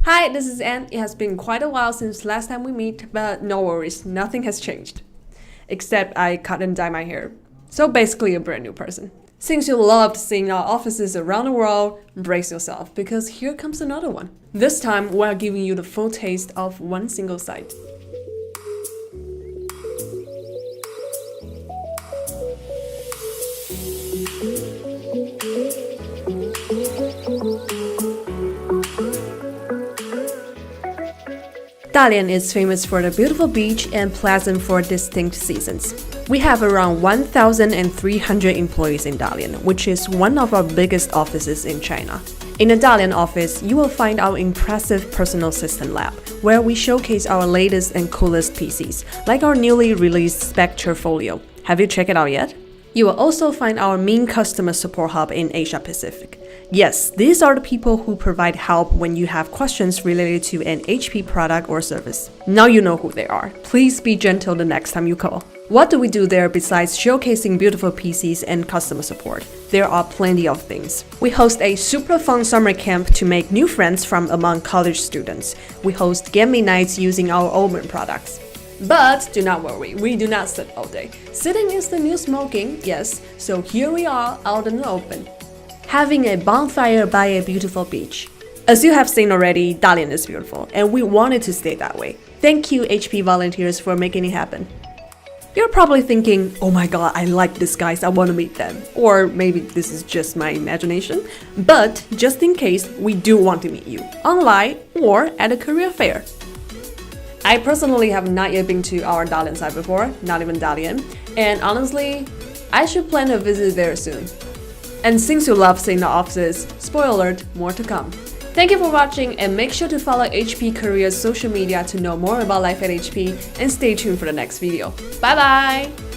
Hi, this is Anne. It has been quite a while since last time we meet, but no worries, nothing has changed. Except I cut and dye my hair. So basically a brand new person. Since you loved seeing our offices around the world, brace yourself, because here comes another one. This time, we're giving you the full taste of one single site. Dalian is famous for the beautiful beach and pleasant for distinct seasons. We have around 1,300 employees in Dalian, which is one of our biggest offices in China. In the Dalian office, you will find our impressive personal assistant lab, where we showcase our latest and coolest PCs, like our newly released Spectre Folio. Have you checked it out yet? You will also find our main customer support hub in Asia Pacific. Yes, these are the people who provide help when you have questions related to an HP product or service. Now you know who they are. Please be gentle the next time you call. What do we do there besides showcasing beautiful PCs and customer support? There are plenty of things. We host a super fun summer camp to make new friends from among college students. We host gaming nights using our Omen products. But do not worry, we do not sit all day. Sitting is the new smoking, yes, so here we are out in the open, having a bonfire by a beautiful beach. As you have seen already, Dalian is beautiful, and we want it to stay that way. Thank you, HP volunteers, for making it happen. You're probably thinking, oh my god, I like these guys, I want to meet them. Or maybe this is just my imagination. But just in case, we do want to meet you, online or at a career fair. I personally have not yet been to our Dalian site before, not even Dalian, and honestly, I should plan a visit there soon. And since you love seeing the offices, spoiler alert, more to come. Thank you for watching, and make sure to follow HP Korea's social media to know more about life at HP, and stay tuned for the next video. Bye bye!